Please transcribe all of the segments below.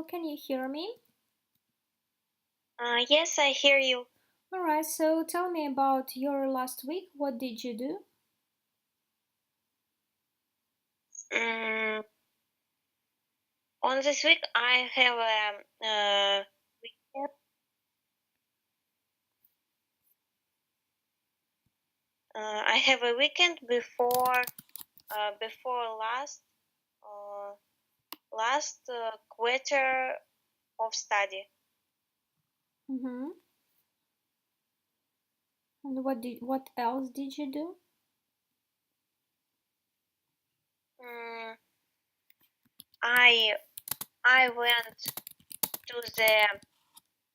can you hear me? Yes, I hear you. Alright, so tell me about your last week. What did you do? Mm, on this week, I have a weekend. I have a weekend before last quarter of study. Mm-hmm. And what else did you do? Mm, I I went to the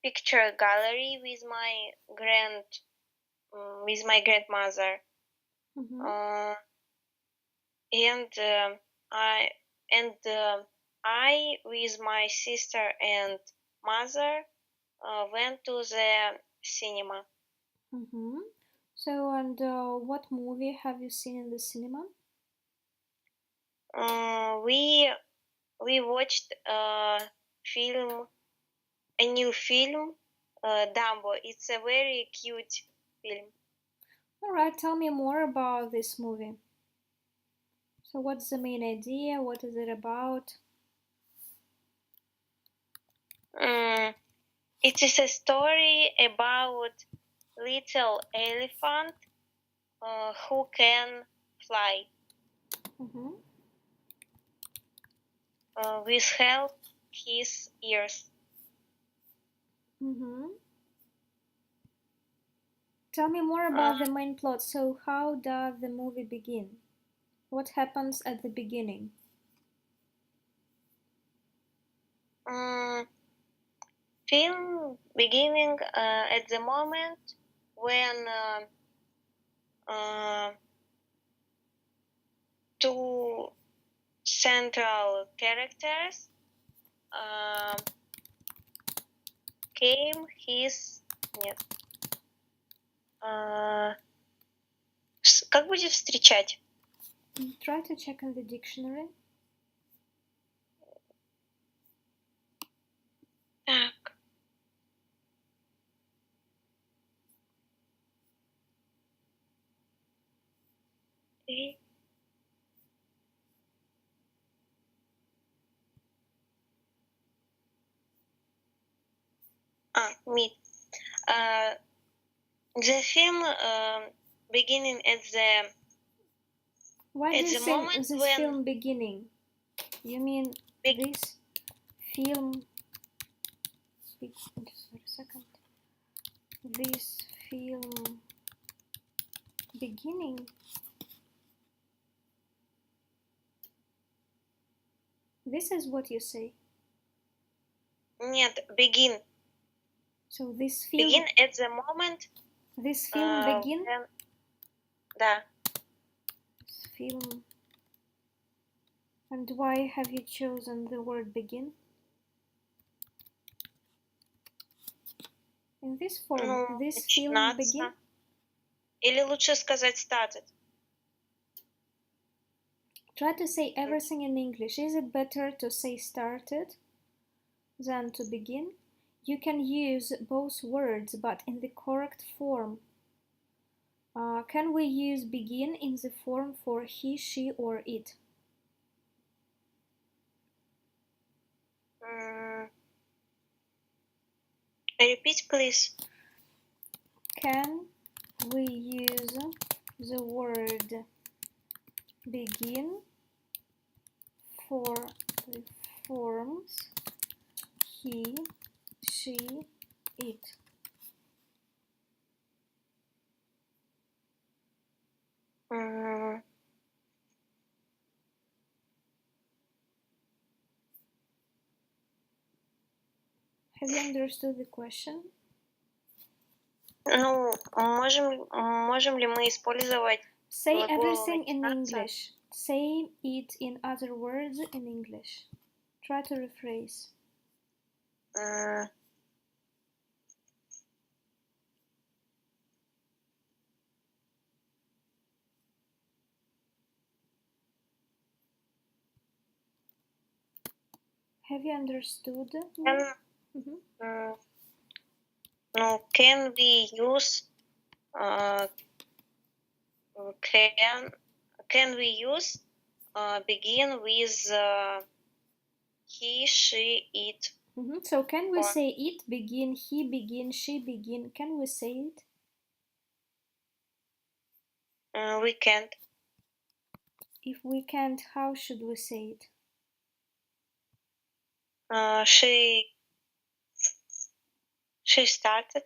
picture gallery with my grandmother. Mm-hmm. Uh, and I and I with my sister and mother went to the cinema. Mm-hmm. So, and what movie have you seen in the cinema? We watched a new film, Dumbo. It's a very cute film. Alright, tell me more about this movie. So, what's the main idea? What is it about? Mm, it is a story about little elephant who can fly Mm-hmm. with help his ears. Mm-hmm. Tell me more Uh, about the main plot. So, how does the movie begin? What happens at the beginning? mm, Film beginning at the moment when uh, two central characters uh, came his нет как будет встречать? Try to check in the dictionary. Так. И... meet. Uh, the film beginning Why do at you the say moment this when film beginning? You mean big, this film? Just for a second. This film beginning. This is what you say. нет, begin. So this Begin film. at the moment This film begin. when, да. This film. And why have you chosen the word begin? In this form, Ну, this film begin. начинаться. Или лучше сказать started. Try to say everything in English. Is it better to say started than to begin? You can use both words, but in the correct form. Can we use begin in the form for he, she, or it? Repeat, please. Can we use the word begin for the forms he, she, it? Have you understood the question? Ну, можем ли мы использовать Say глагол everything in начинаться? English. Say it in other words in English. Try to rephrase. Have you understood? Can we use can we use begin with he, she, it? So can we say it begin, he begin, she begin? Can we say it? We can't. If we can't, how should we say it? She started.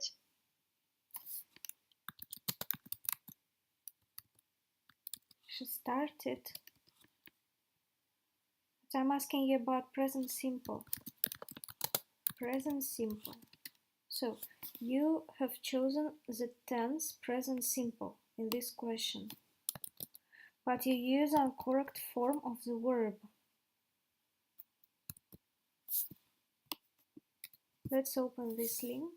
She started. So I'm asking you about present simple. Present simple. So you have chosen the tense present simple in this question, but you use a correct form of the verb. Let's open this link.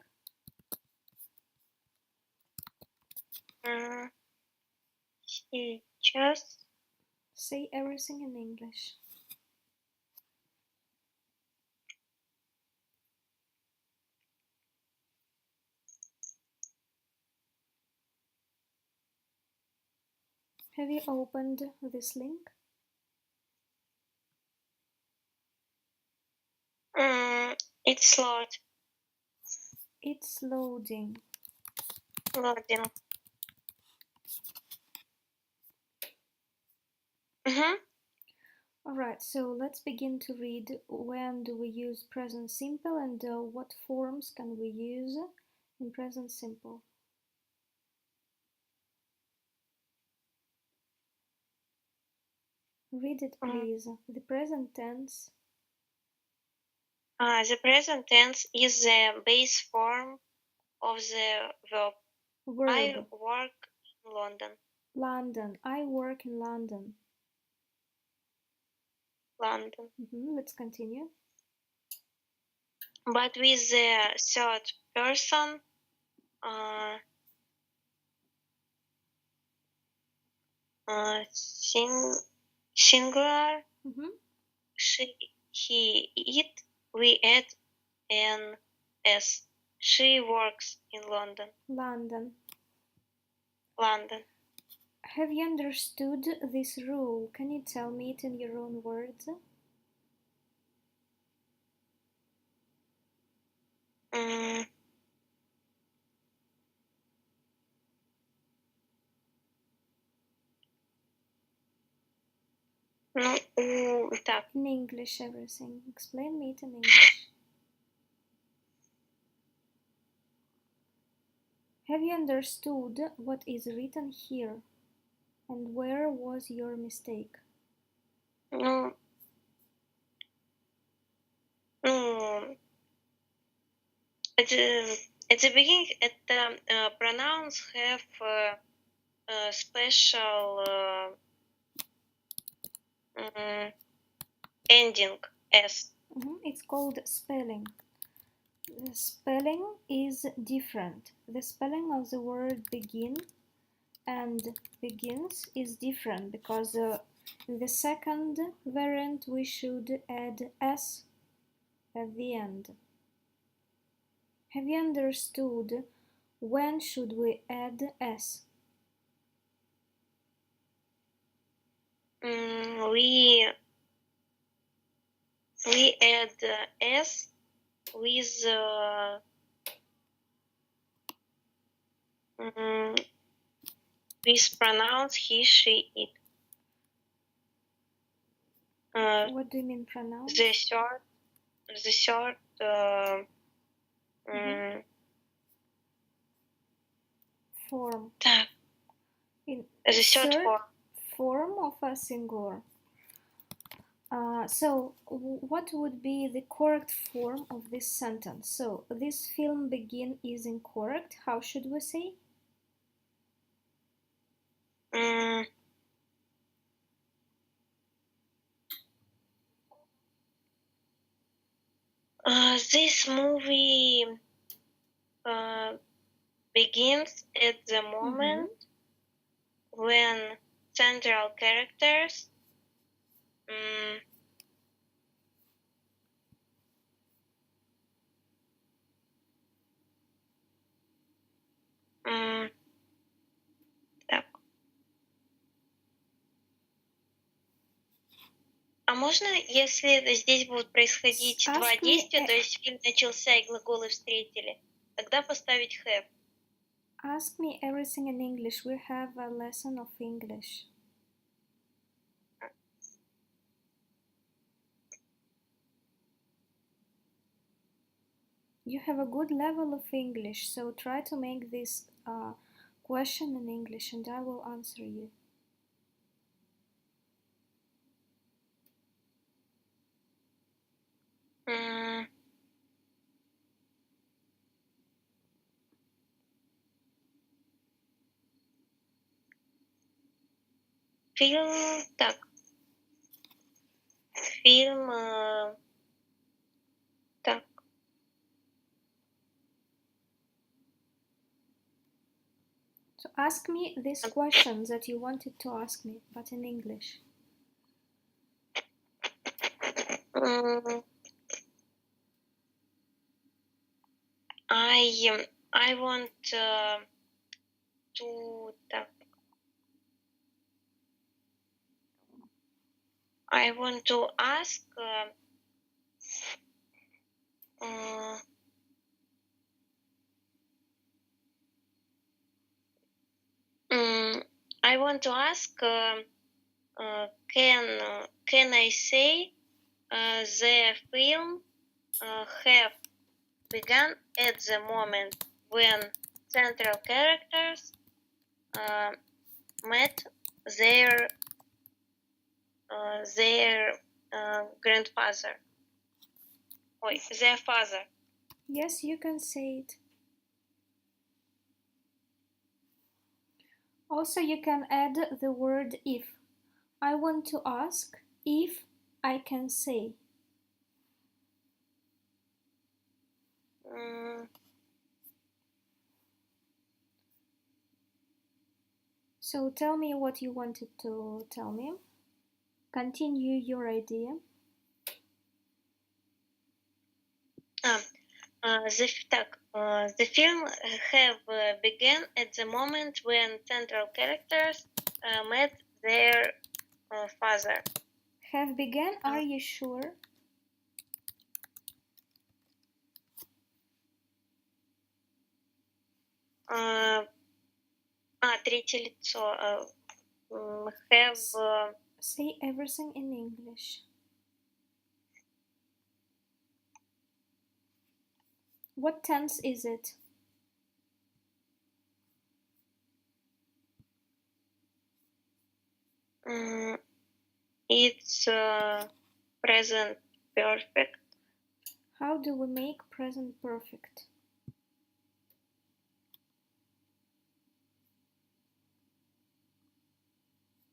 He just say everything in English. Have you opened this link? It's loading. It's loading. Loading. Alright, so let's begin to read. When do we use present simple and what forms can we use in present simple? Read it, please. The present tense. The present tense is the base form of the verb. I work in London. London. I work in London. London. Let's continue. But with the third person, singular, she, he, it, we add an s. She works in London. London. London. Have you understood this rule? Can you tell me it in your own words? In English, everything. Explain me it in English. Have you understood what is written here? And where was your mistake? No. At the beginning, the pronouns have a special ending s. It's called spelling. The spelling is different. The spelling of the word begin and begins is different because in the second variant we should add s at the end. Have you understood when should we add s? We add s with pronouns he, she, it. What do you mean pronouns? The third form. In the third form of a singular. So what would be the correct form of this sentence? So this film begin is incorrect. How should we say? This movie begins at the moment when central characters Так. А можно, если здесь будут происходить два действия, то есть фильм начался и глаголы встретили, тогда поставить have? Ask me everything in English. We have a lesson of English. You have a good level of English, so try to make this question in English and I will answer you. Фильм, так. Фильм, так. So ask me this question that you wanted to ask me, but in English. I want to так. I want to ask I want to ask can I say the film have begun at the moment when central characters met their grandfather. Their father. Yes, you can say it. Also, you can add the word if. I want to ask if I can say. So tell me what you wanted to tell me. Continue your idea. The film have begun at the moment when central characters met their father. Have begun? Are you sure? Третье лицо. Have. Say everything in English. What tense is it? It's present perfect. How do we make present perfect?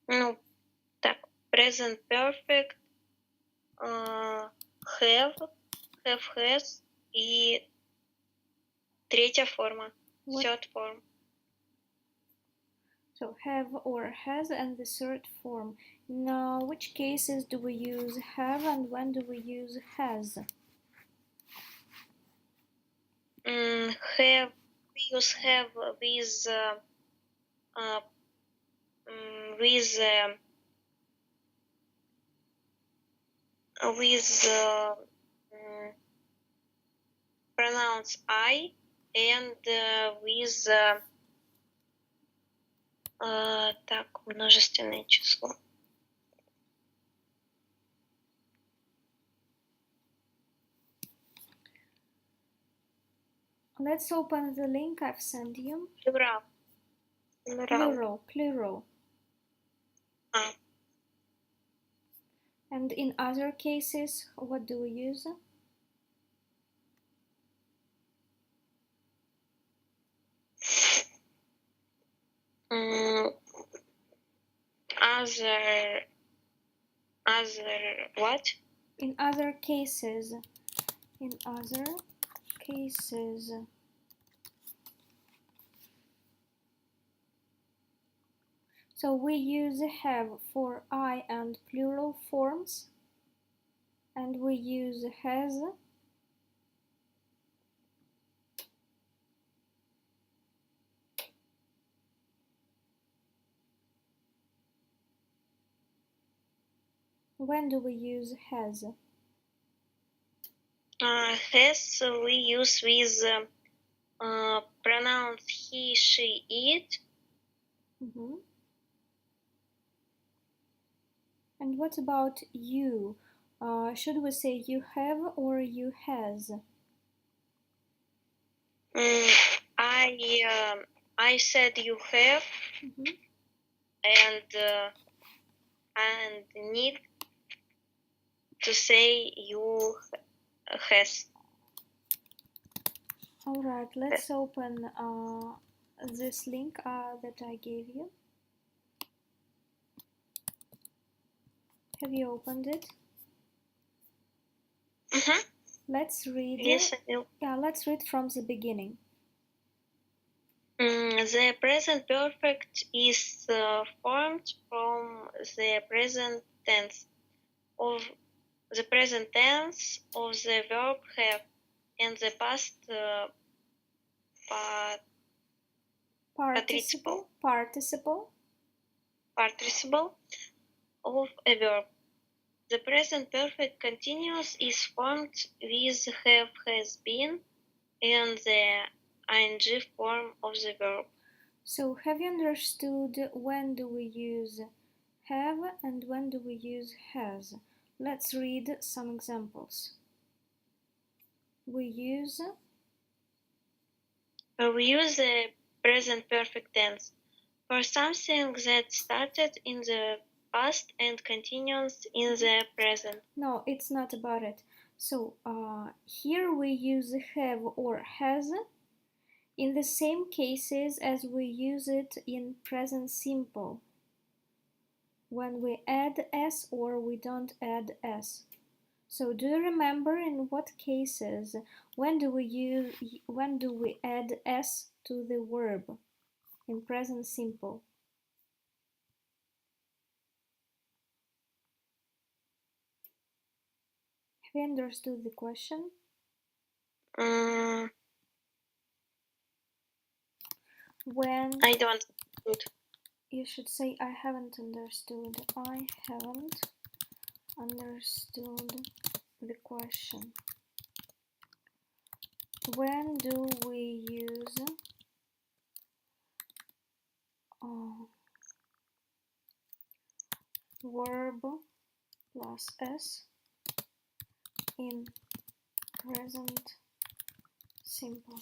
Ну, так, present perfect, have, has и третья форма, third form. So have or has and the third form. Now, which cases do we use have and when do we use has? Have, we use have with pronounce I and with так, множественное число. Let's open the link I've sent you. Plural. Plural. And in other cases, what do we use? Other what? In other cases. So we use have for I and plural forms, and we use has When do we use has? Has we use with pronouns he, she, it. And what about you? Should we say you have or you has? I said you have, and need to say you has. All right, let's open this link that I gave you. Have you opened it? Let's read. Yes, I do. Yeah, let's read from the beginning. The present perfect is formed from the present tense of the verb have and the past participle of a verb. The present perfect continuous is formed with have, has been, and the ing form of the verb. So have you understood when do we use have and when do we use has? Let's read some examples. We use the present perfect tense for something that started in the past and continues in the present. No, it's not about it. So here we use have or has in the same cases as we use it in present simple, when we add s or we don't add s. So do you remember in what cases when do we add s to the verb in present simple? Have you understood the question? When I don't understood. You should say I haven't understood. I haven't understood the question. When do we use verb plus s in present simple?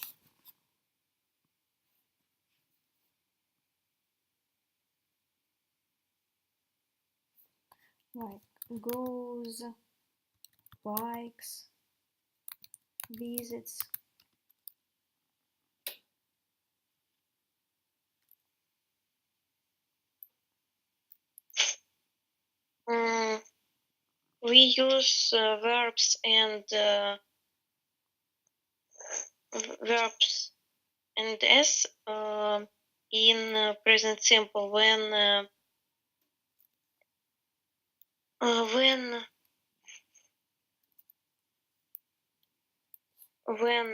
Like goes, likes, visits. We use verbs and s in present simple when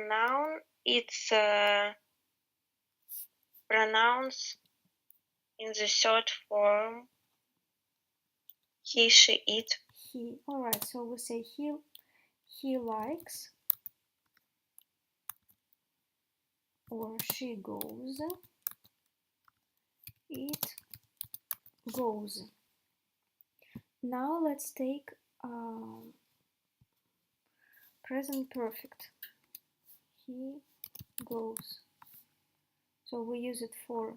noun it's pronounced in the third form he, she, it. He. All right. So we say he likes, or she goes, it goes. Now let's take present perfect. He goes. So we use it for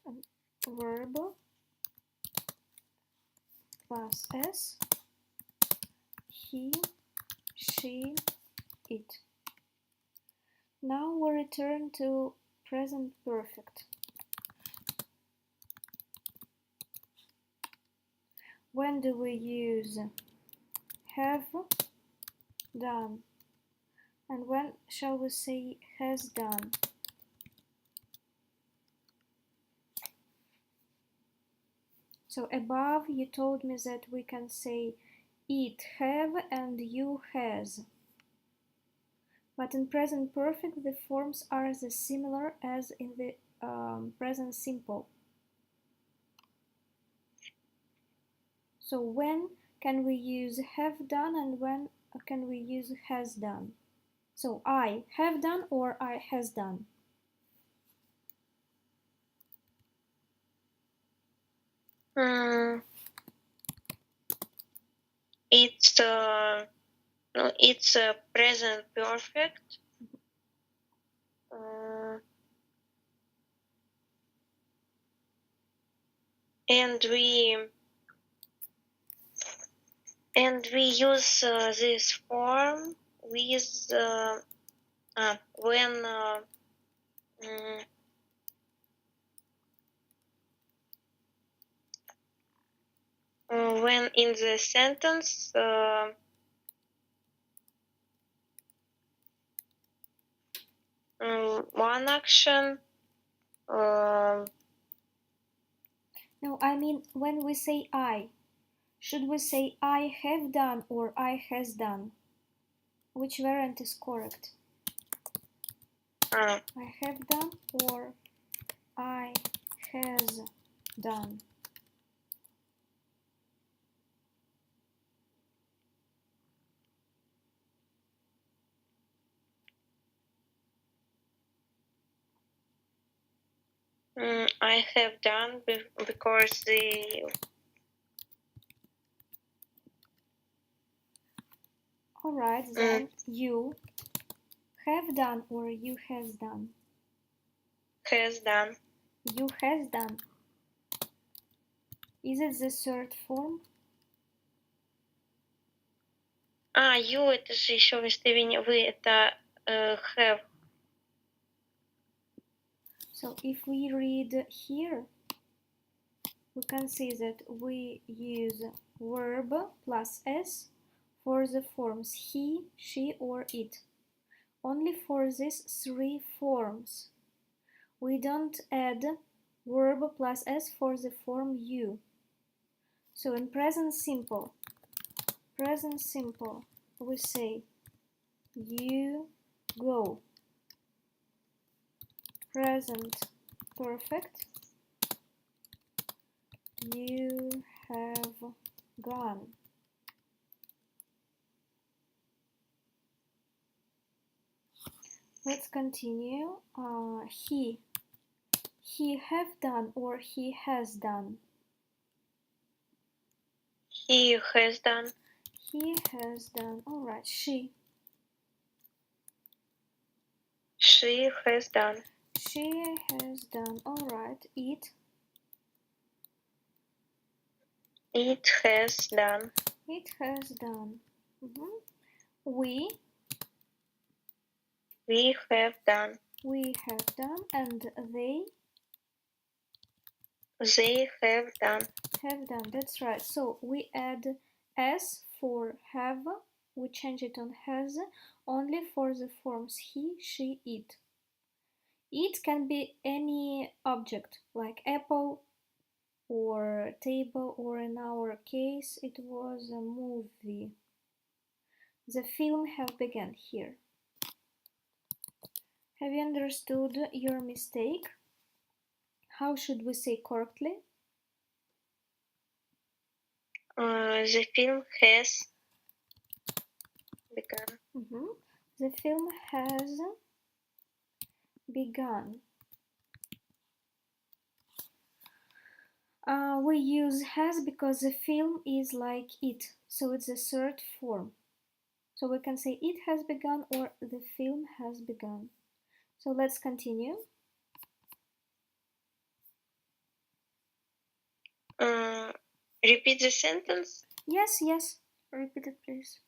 a verb plus s. He, she, it. Now we return to present perfect. When do we use have done? And when shall we say has done? So above you told me that we can say it have and you has. But in present perfect the forms are the similar as in the present simple. So when can we use have done and when can we use has done? So I have done or I has done? It's no, it's present perfect. And we use this form with when when in the sentence one action. No, I mean when we say I. Should we say I have done or I has done? Which variant is correct? I have done or I has done? I have done because the Alright, then you have done or you has done? has done. You has done. Is it the third form? You это же еще выставление, вы это have. So if we read here, we can see that we use verb plus s for the forms he, she or it. Only for these three forms. We don't add verb plus s for the form you. So in present simple, we say you go. Present perfect, you have gone. Let's continue. He have done or he has done? He has done. He has done. Alright, she has done. She has done. Alright, it has done. It has done. We have done. We have done, and they have done. Have done. That's right. So we add s for have. We change it on has only for the forms he, she, it. It can be any object like apple or table, or in our case it was a movie. The film have begun here. Have you understood your mistake? How should we say correctly? The film has begun. The film has begun. We use has because the film is like it, so it's the third form. So we can say it has begun or the film has begun. So let's continue. Repeat the sentence. Yes, repeat it please.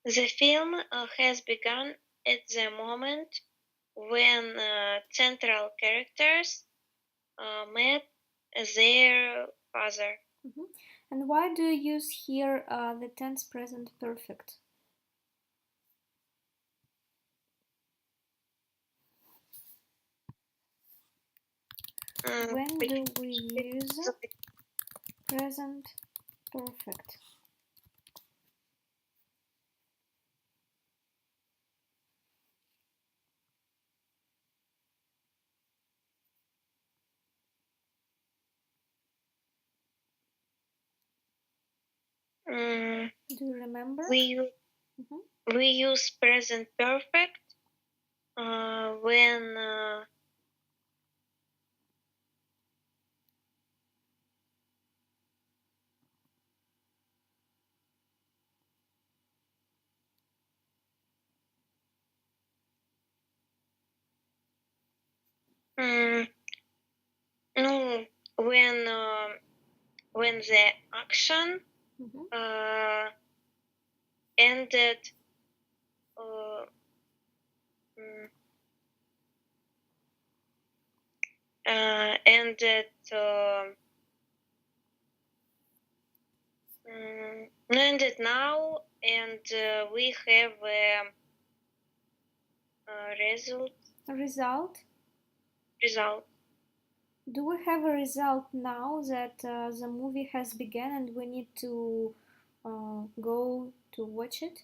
The film has begun at the moment when central characters met their father. And why do you use here the tense present perfect? When do we use present perfect? Do you remember? We use present perfect when no, when the action ended ended ended now, and we have a result. Do we have a result now that the movie has begun and we need to go to watch it?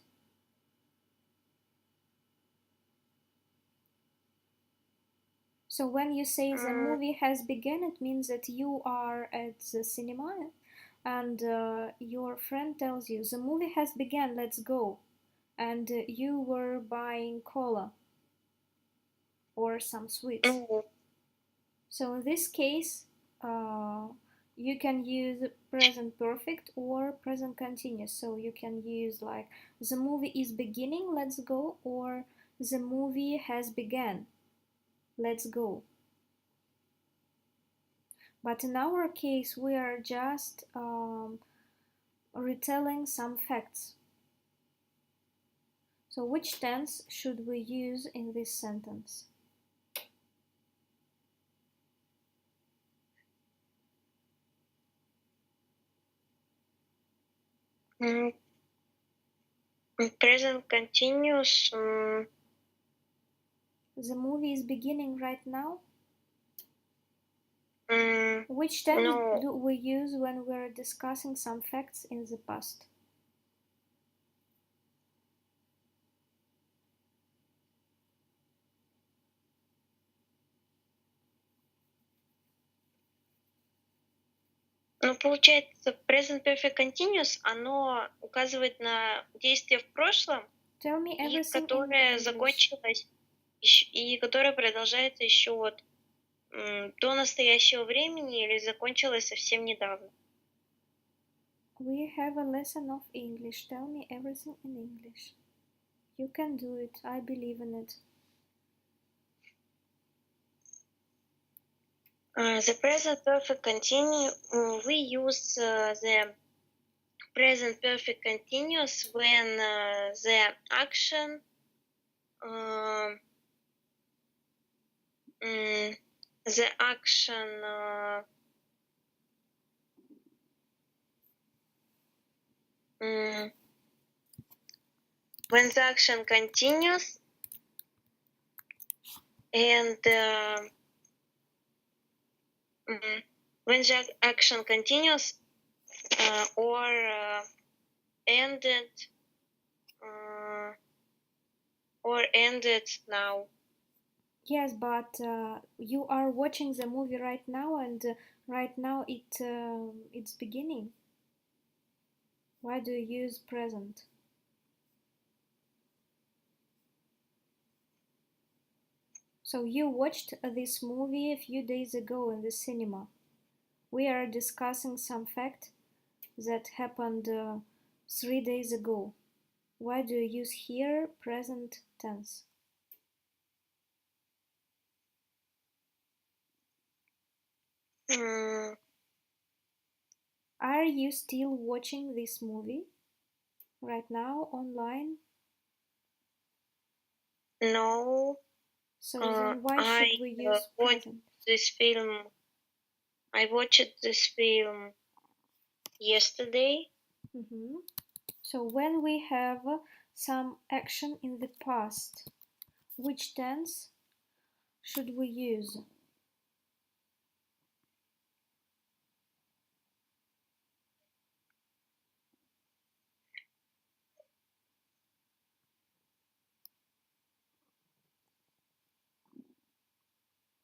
So when you say the movie has begun, it means that you are at the cinema and your friend tells you the movie has begun, let's go, and you were buying cola or some sweets. So in this case you can use present perfect or present continuous. So you can use like the movie is beginning, let's go, or the movie has begun, let's go. But in our case, we are just retelling some facts. So which tense should we use in this sentence? Present continuous. The movie is beginning right now. Which tense do we use when we're discussing some facts in the past? Ну, получается, present perfect continuous, оно указывает на действие в прошлом, и которое закончилось, и которое продолжается еще вот до настоящего времени или закончилось совсем недавно. We have a lesson of English. Tell me everything in English. You can do it. I believe in it. The present perfect continuous, we use the present perfect continuous when the action when the action continues and when the action continues or ended now. Yes, but you are watching the movie right now, and right now it's beginning. Why do you use present? So you watched this movie a few days ago in the cinema. We are discussing some fact that happened 3 days ago. Why do you use here present tense? Are you still watching this movie right now online? No. So then why should we use present? I watched this film yesterday. So when we have some action in the past, which tense should we use?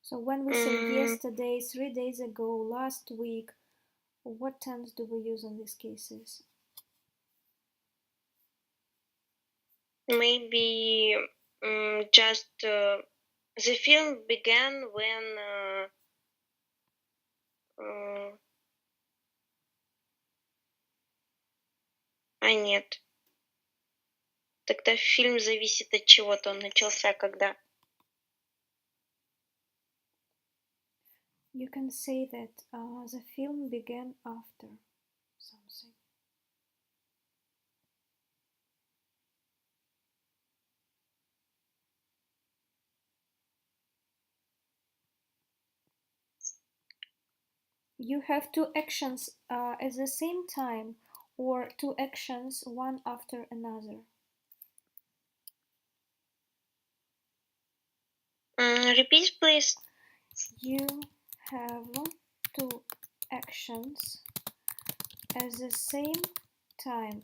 So when we say yesterday, 3 days ago, last week, what tense do we use in these cases? Maybe just the film began when нет. Тогда фильм зависит от чего-то. Он начался когда? You can say that the film began after something. You have two actions at the same time, or two actions one after another. Repeat, please. You have two actions at the same time,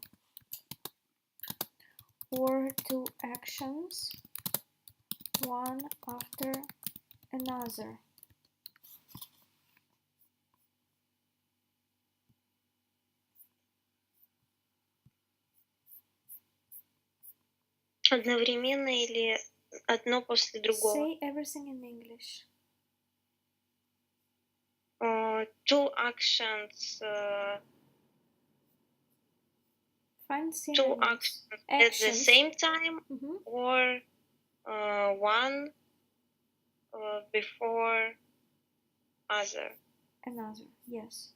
or two actions one after another. Одновременно или одно после другого? Say everything in English. Two actions. Find Two synonyms. actions at the same time, or one before other. Another, yes.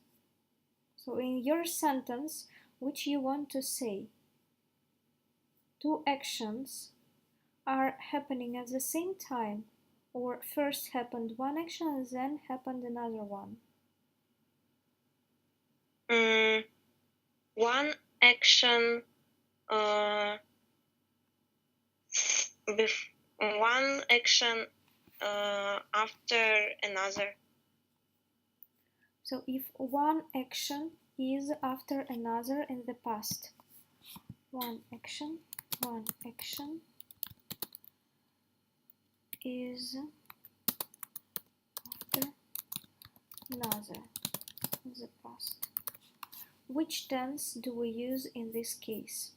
So in your sentence, which you want to say, two actions are happening at the same time, or first happened one action and then happened another one. One action one action after another. So if one action is after another in the past, one action is after another in the past. Which tense do we use in this case?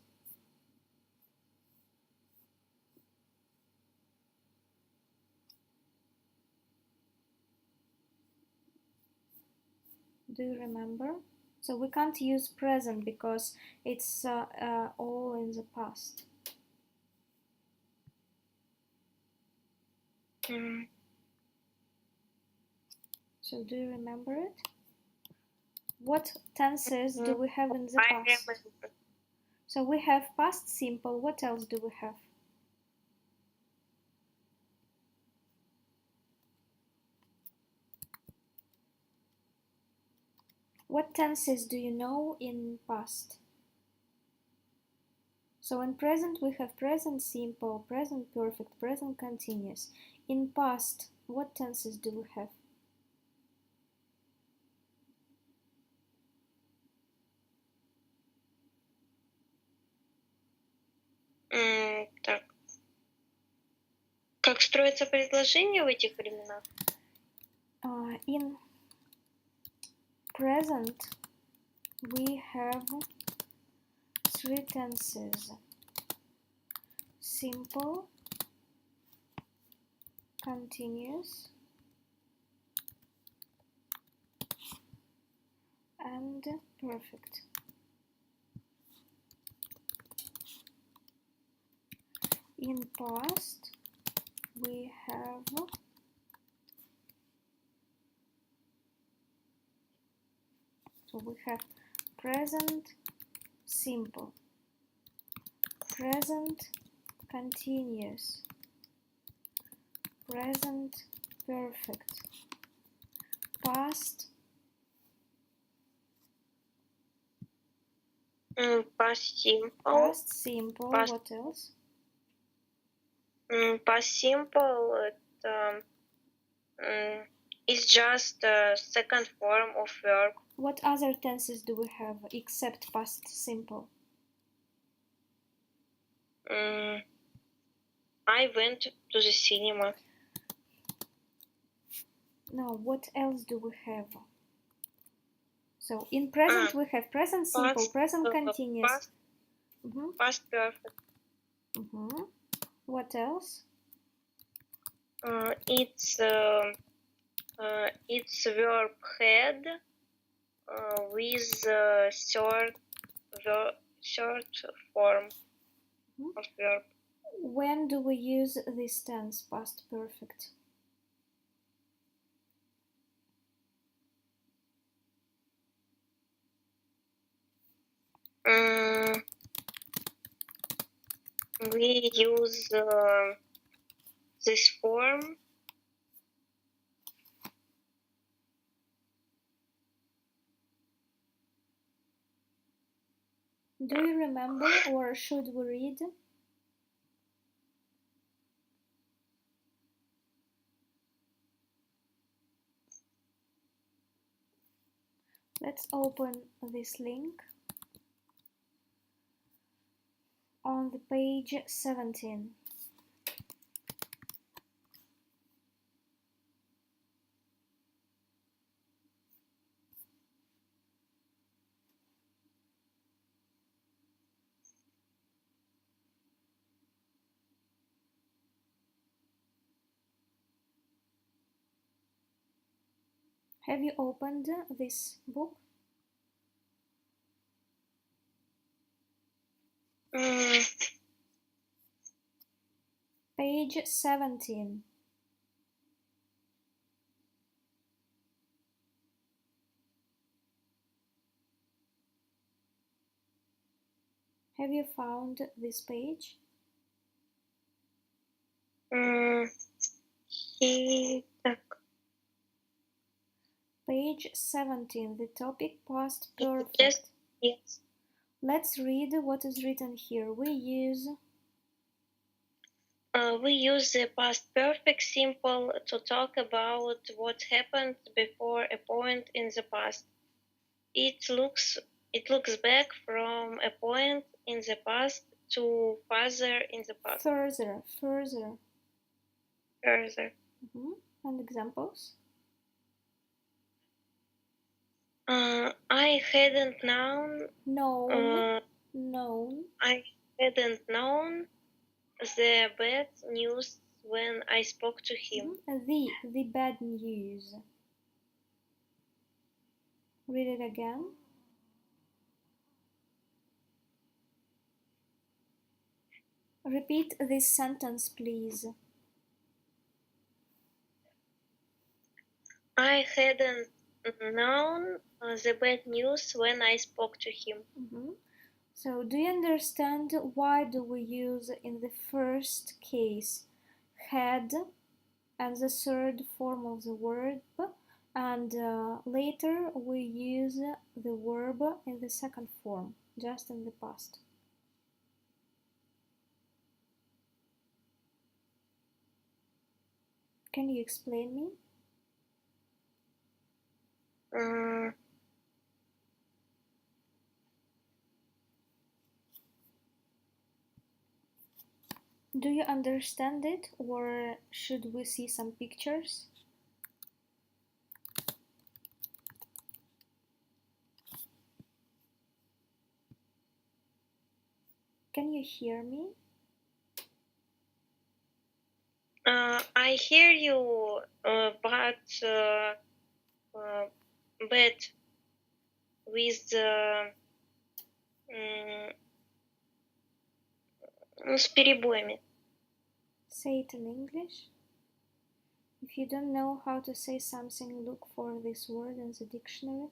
Do you remember? So we can't use present because it's all in the past. So do you remember it? What tenses do we have in the past? So we have past simple. What else do we have? What tenses do you know in past? So in present we have present simple, present perfect, present continuous. In past, what tenses do we have? Так. Как строится предложение в этих временах? In present, we have three tenses: simple, continuous, and perfect. In past, we have present simple, present continuous, present perfect, past simple. What else? Past simple это is just a second form of verb. What other tenses do we have except past simple? I went to the cinema. No, what else do we have? So in present we have present simple, present continuous. Past perfect. What else? It's verb had with short form of verb. When do we use this tense, past perfect? We use this form Do you remember, or should we read? Let's open this link on the page 17. Have you opened this book? Page 17. Have you found this page? Page 17, the topic past perfect. Yes. Let's read what is written here. We use the past perfect simple to talk about what happened before a point in the past. It looks back from a point in the past to further in the past. Further. And examples? I hadn't known. I hadn't known the bad news when I spoke to him. The bad news. Read it again. Repeat this sentence, please. I hadn't known the bad news when I spoke to him. So, do you understand why do we use in the first case had and the third form of the verb, and later we use the verb in the second form, just in the past? Can you explain me? Do you understand it, or should we see some pictures? Can you hear me? I hear you, but with с перебоями. Say it in English. If you don't know how to say something, look for this word in the dictionary.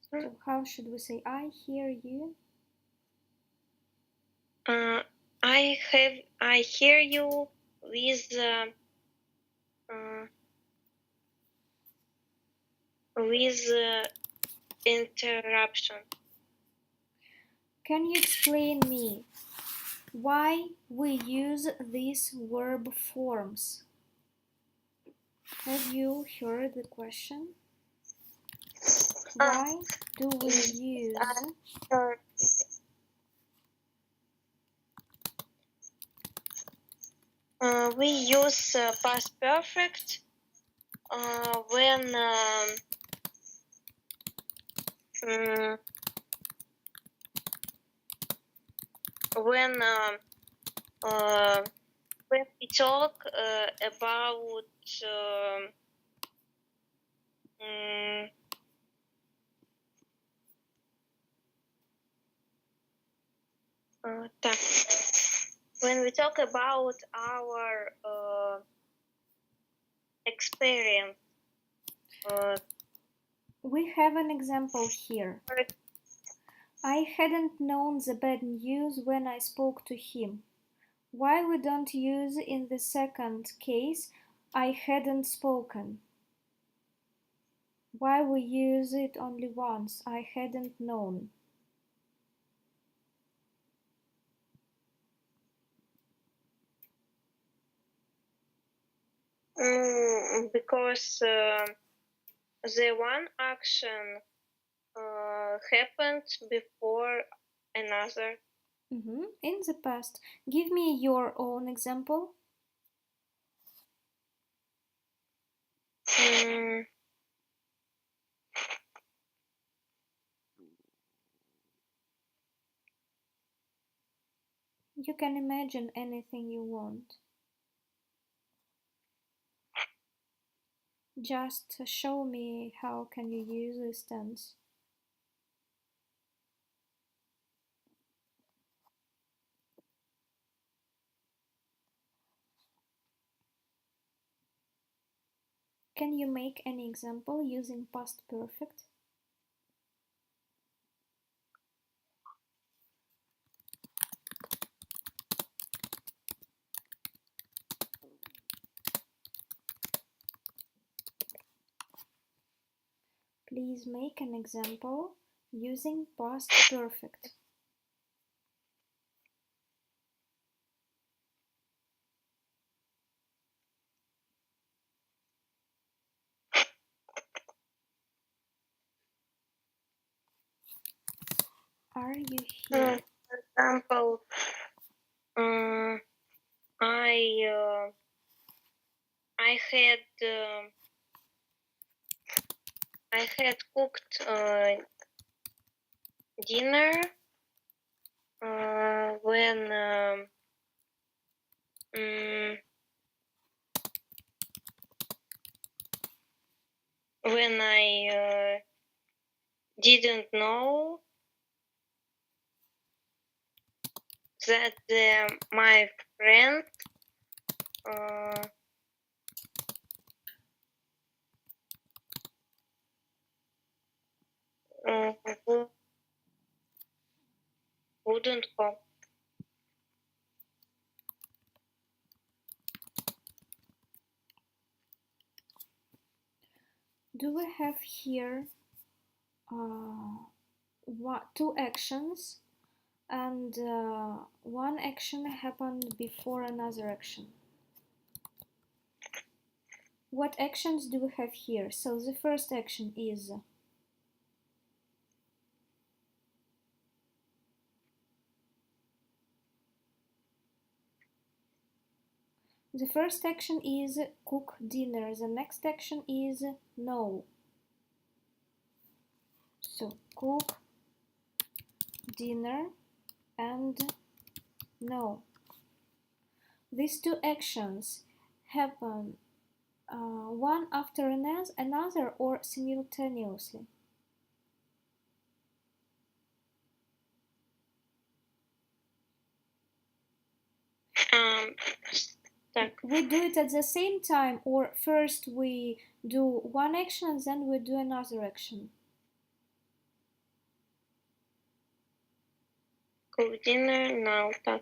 So how should we say I hear you? I hear you with interruption. Can you explain me why we use these verb forms? Have you heard the question? Why do we use we use past perfect when we talk about так. When we talk about our experience, we have an example here. I hadn't known the bad news when I spoke to him. Why we don't use in the second case, I hadn't spoken? Why we use it only once, I hadn't known? Because the one action happened before another. In the past. Give me your own example. You can imagine anything you want. Just show me how can you use this tense. Can you make any example using past perfect? Please make an example using past perfect. Are you here? For example, I had cooked dinner when I didn't know that my friend wouldn't come. Do we have here two actions and one action happened before another action? What actions do we have here? So the first action is cook dinner. The next action is know. So cook dinner and know. These two actions happen one after another or simultaneously. We do it at the same time, or first we do one action and then we do another action. Cook dinner now, так.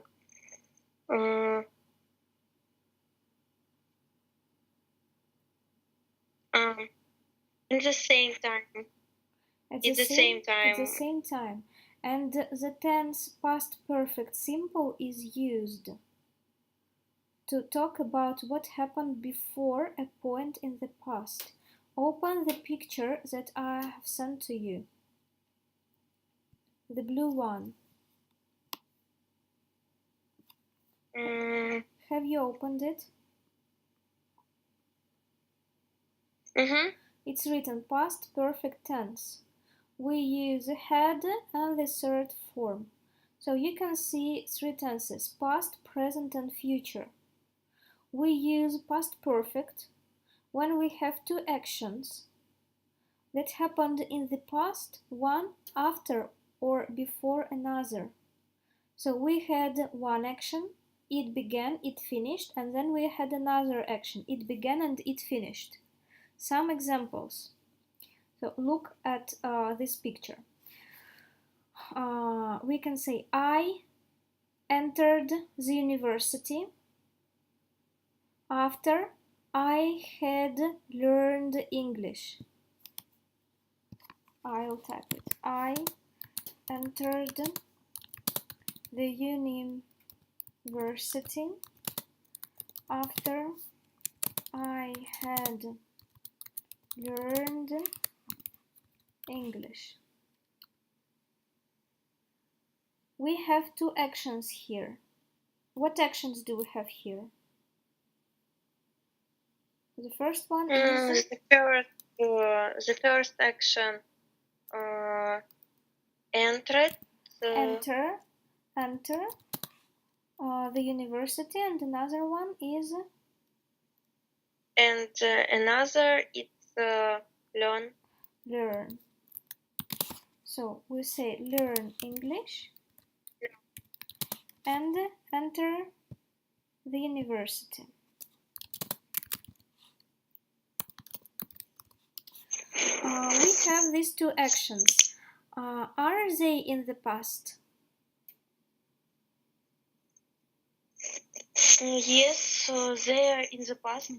At the same time. At the same time. And the tense past perfect simple is used to talk about what happened before a point in the past. Open the picture that I have sent to you. The blue one. Have you opened it? It's written past perfect tense. We use had and the third form. So you can see three tenses: past, present, and future. We use past perfect when we have two actions that happened in the past, one after or before another. So we had one action, it began, it finished, and then we had another action, it began and it finished. Some examples. So look at this picture. We can say I entered the university after I had learned English. I'll type it. I entered the university after I had learned English. We have two actions here. What actions do we have here? The first one is the first action entered. Enter the university, and another one is another it's learn. So we say learn English and enter the university. We have these two actions. Are they in the past? Yes, so they are in the past.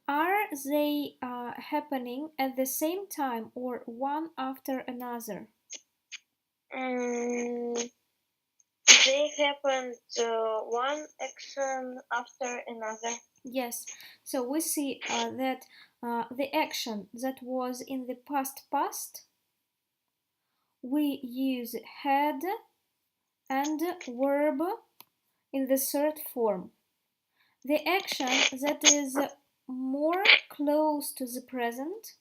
Are they happening at the same time or one after another? They happened one action after another. Yes, so we see that the action that was in the past, we use had and verb in the third form. The action that is more close to the present,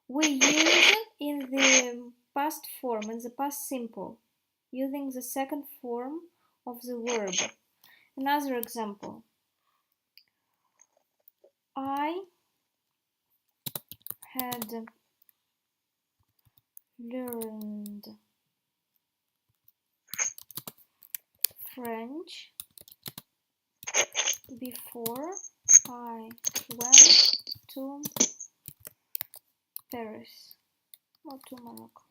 we use in the past form, in the past simple, using the second form of the verb. Another example. I had learned French before I went to Paris or to Morocco.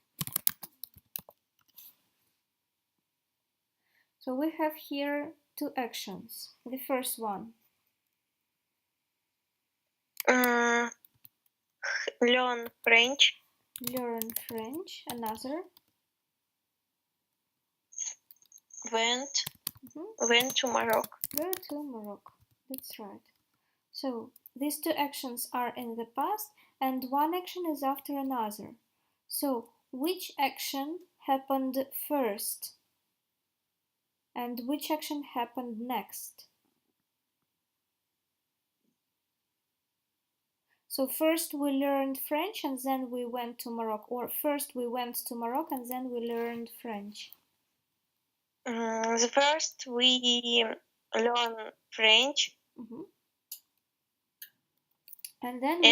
So we have here two actions. The first one, learn French. Learn French. Another, went to Morocco. Go to Morocco. That's right. So these two actions are in the past and one action is after another. So which action happened first? And which action happened next? So first we learned French and then we went to Morocco, or first we went to Morocco and then we learned French. The first we learn French, and then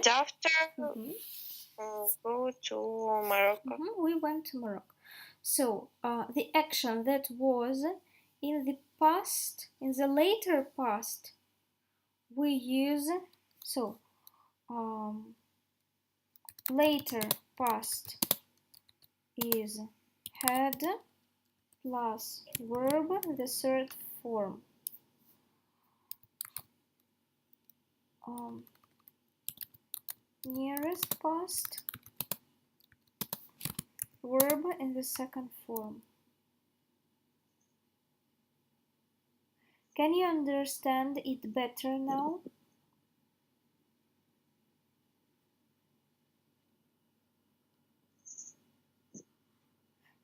after go to Morocco. We went to Morocco. So the action that was in the past, in the later past, we use later past is had plus verb, the third form. Nearest past, verb in the second form. Can you understand it better now?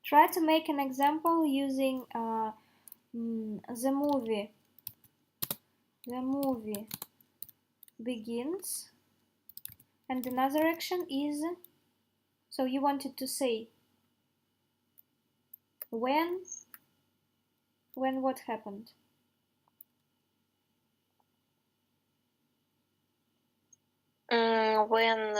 Try to make an example using the movie begins, and another action is, so you wanted to say when what happened? When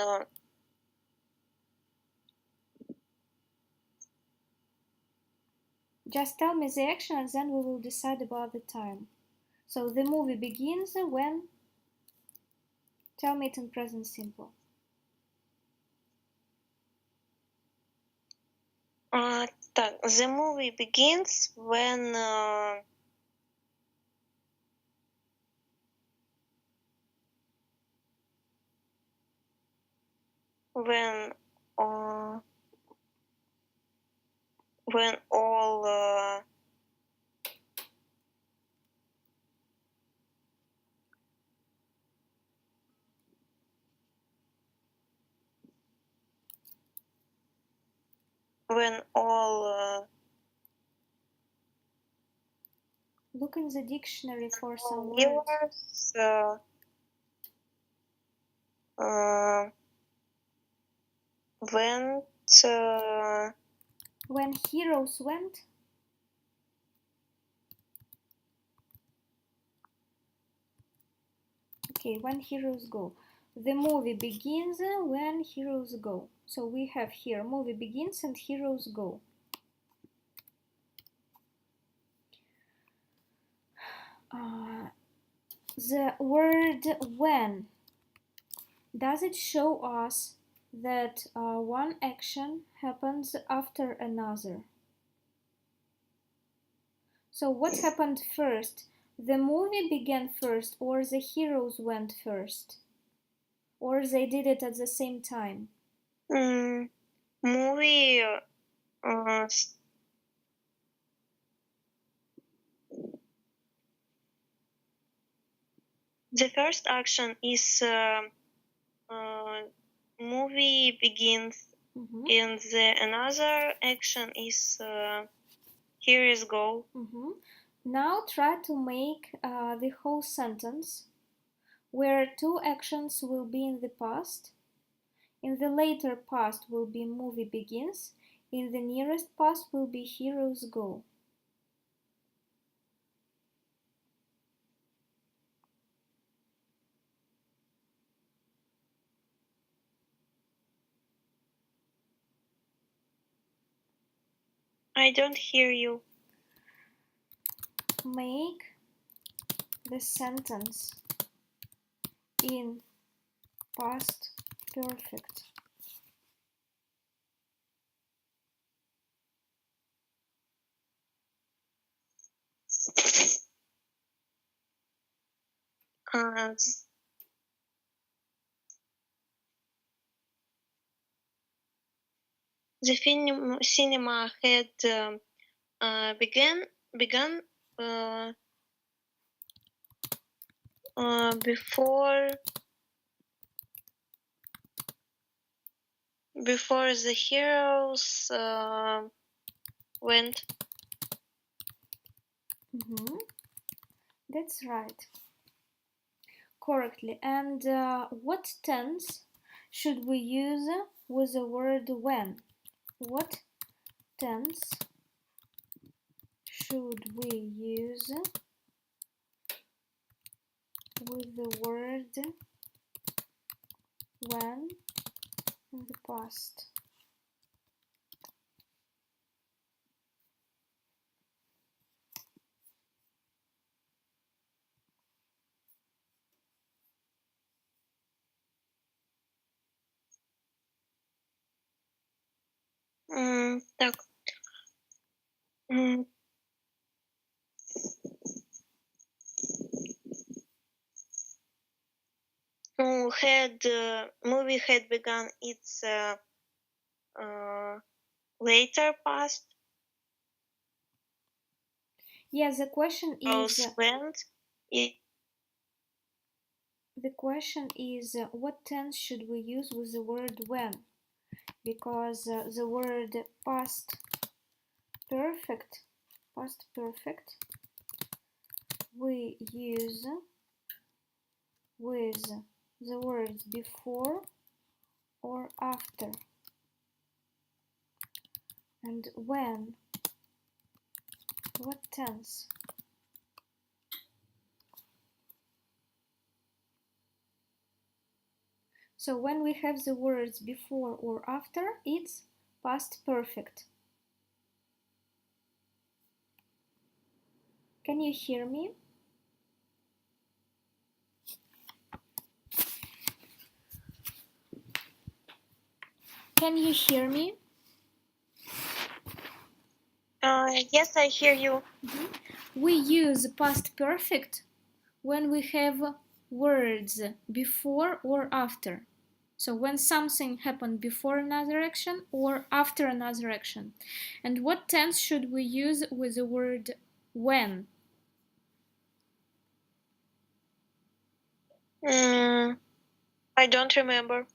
just tell me the action and then we will decide about the time. So the movie begins when, tell me it in present simple. The movie begins when when all when all Look in the dictionary for some words. viewers went When heroes went. Okay, when heroes go. The movie begins when heroes go. So we have here movie begins and heroes go. The word when, does it show us that one action happens after another? So what happened first? The movie began first, or the heroes went first? Or they did it at the same time? movie the first action is movie begins, and the another action is heroes go. Now try to make the whole sentence where two actions will be in the past. In the later past will be movie begins. In the nearest past will be heroes go. I don't hear you. Make the sentence in past perfect. The cinema had begun before the heroes went. That's right. Correctly. And what tense should we use with the word when? What tense should we use with the word when in the past? Так. Movie had begun its later past. Yes, the question is went. the question is what tense should we use with the word when? Because the word past perfect we use with the words before or after, and when, what tense. So when we have the words before or after, it's past perfect. Can you hear me? Can you hear me? Yes, I hear you. We use past perfect when we have words before or after. So when something happened before another action or after another action. And what tense should we use with the word when? I don't remember.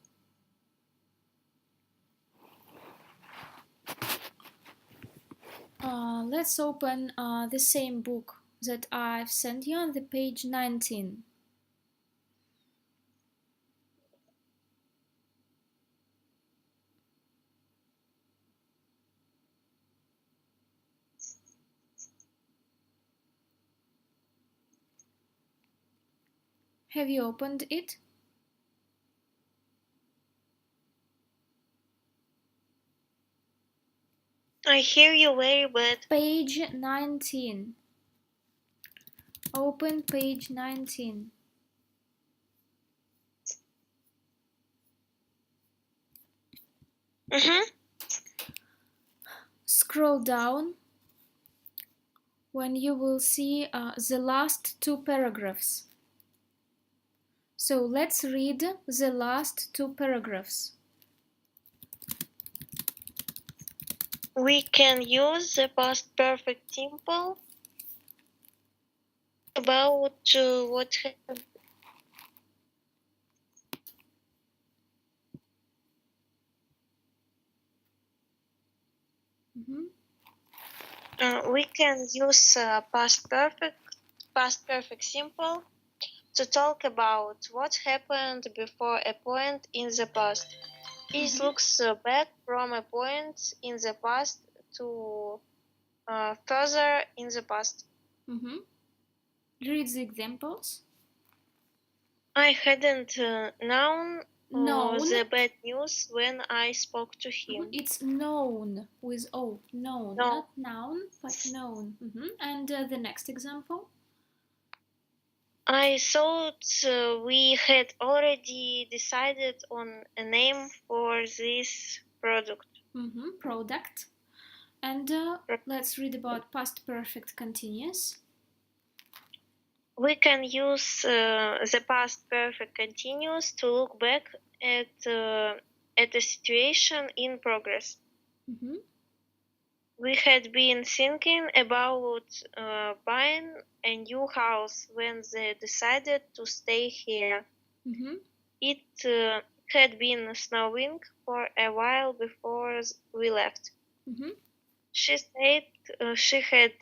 Let's open the same book that I've sent you on the page 19. Have you opened it? I hear you very bad. Page 19. Open page 19. Scroll down when you will see the last two paragraphs. So let's read the last two paragraphs. We can use the past perfect simple about what happened. We can use past perfect simple to talk about what happened before a point in the past. It looks back from a point in the past to further in the past. Read the examples. I hadn't known the bad news when I spoke to him. It's known with O. Known. No. Not noun, but known. And the next example? I thought we had already decided on a name for this product. Product. And let's read about past perfect continuous. We can use the past perfect continuous to look back at a situation in progress. We had been thinking about buying a new house when they decided to stay here. It had been snowing for a while before we left. She said she had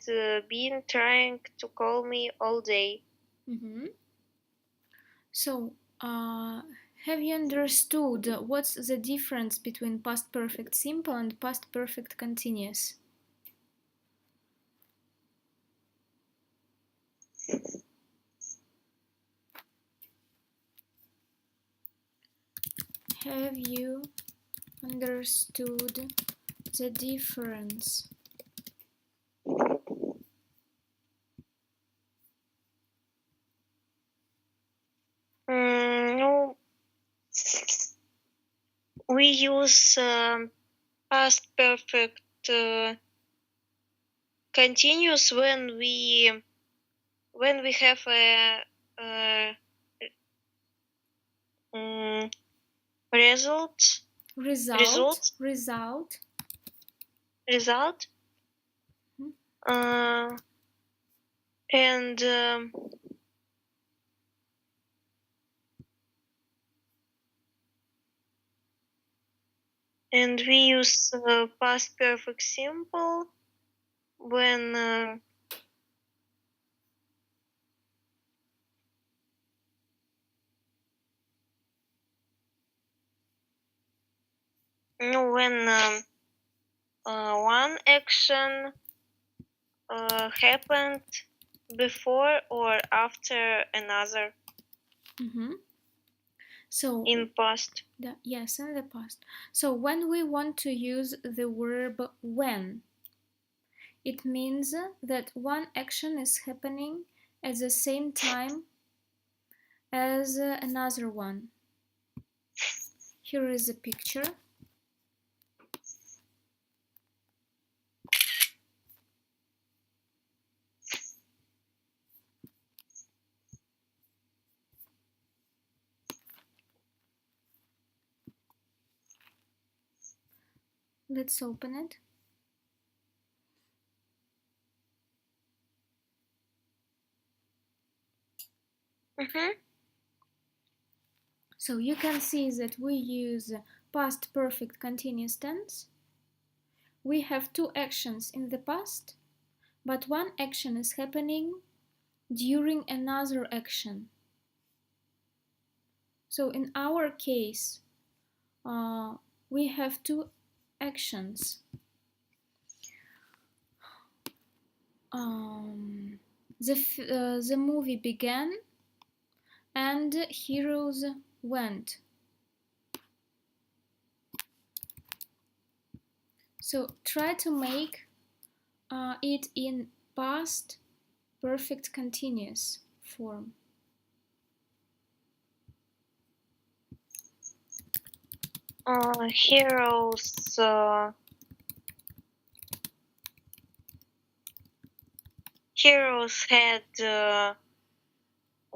been trying to call me all day. So, have you understood what's the difference between past perfect simple and past perfect continuous? Have you understood the difference? No. We use past perfect continuous when we have a result. And and we use past perfect simple when when one action happened before or after another. So in past. Yes, in the past. So when we want to use the verb when, it means that one action is happening at the same time as another one. Here is a picture. Let's open it. So you can see that we use past perfect continuous tense. We have two actions in the past, but one action is happening during another action. So in our case, we have two actions. The movie began and heroes went. So try to make it in past perfect continuous form. Heroes had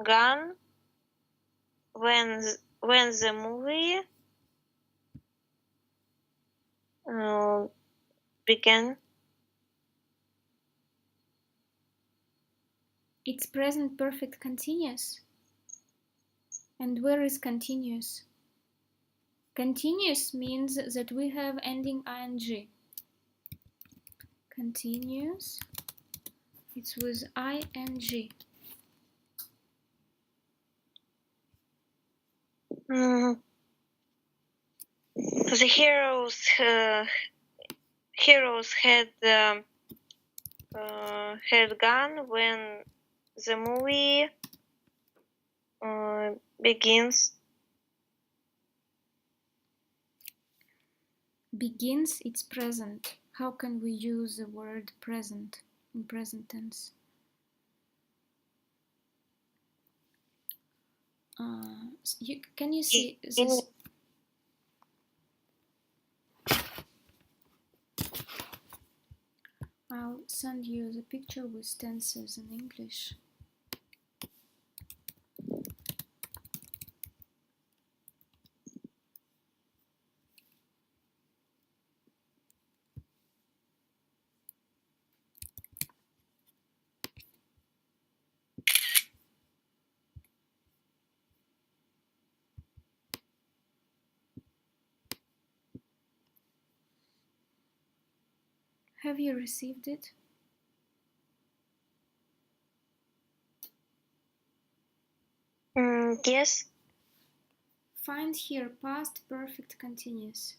gone when the movie began. It's present perfect continuous. And where is continuous? Continuous means that we have ending ing. Continuous, it's with ing. The heroes had gone when the movie begins. Begins, it's present. How can we use the word present in present tense? Can you see this? I'll send you the picture with tenses in English. Have you received it? Yes. Find here past perfect continuous.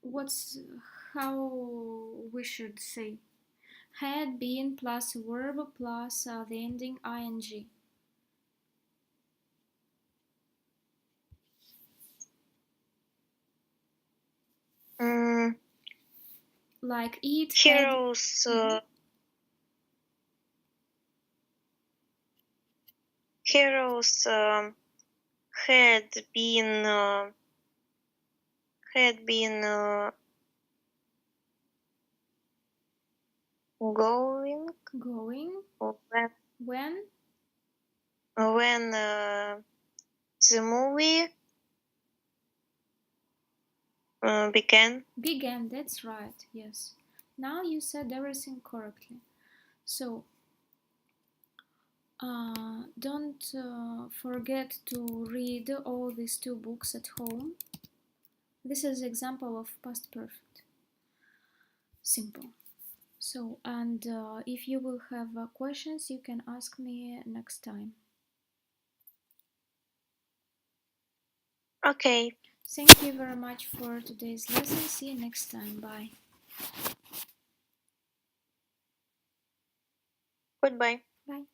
What's how we should say? Had been plus verb plus the ending ing. Like it heroes had, heroes had been going when the movie began. Began, that's right, yes. Now you said everything correctly. So don't forget to read all these two books at home. This is an example of past perfect. Simple. So, and if you will have questions, you can ask me next time. Okay. Thank you very much for today's lesson. See you next time. Bye. Goodbye. Bye.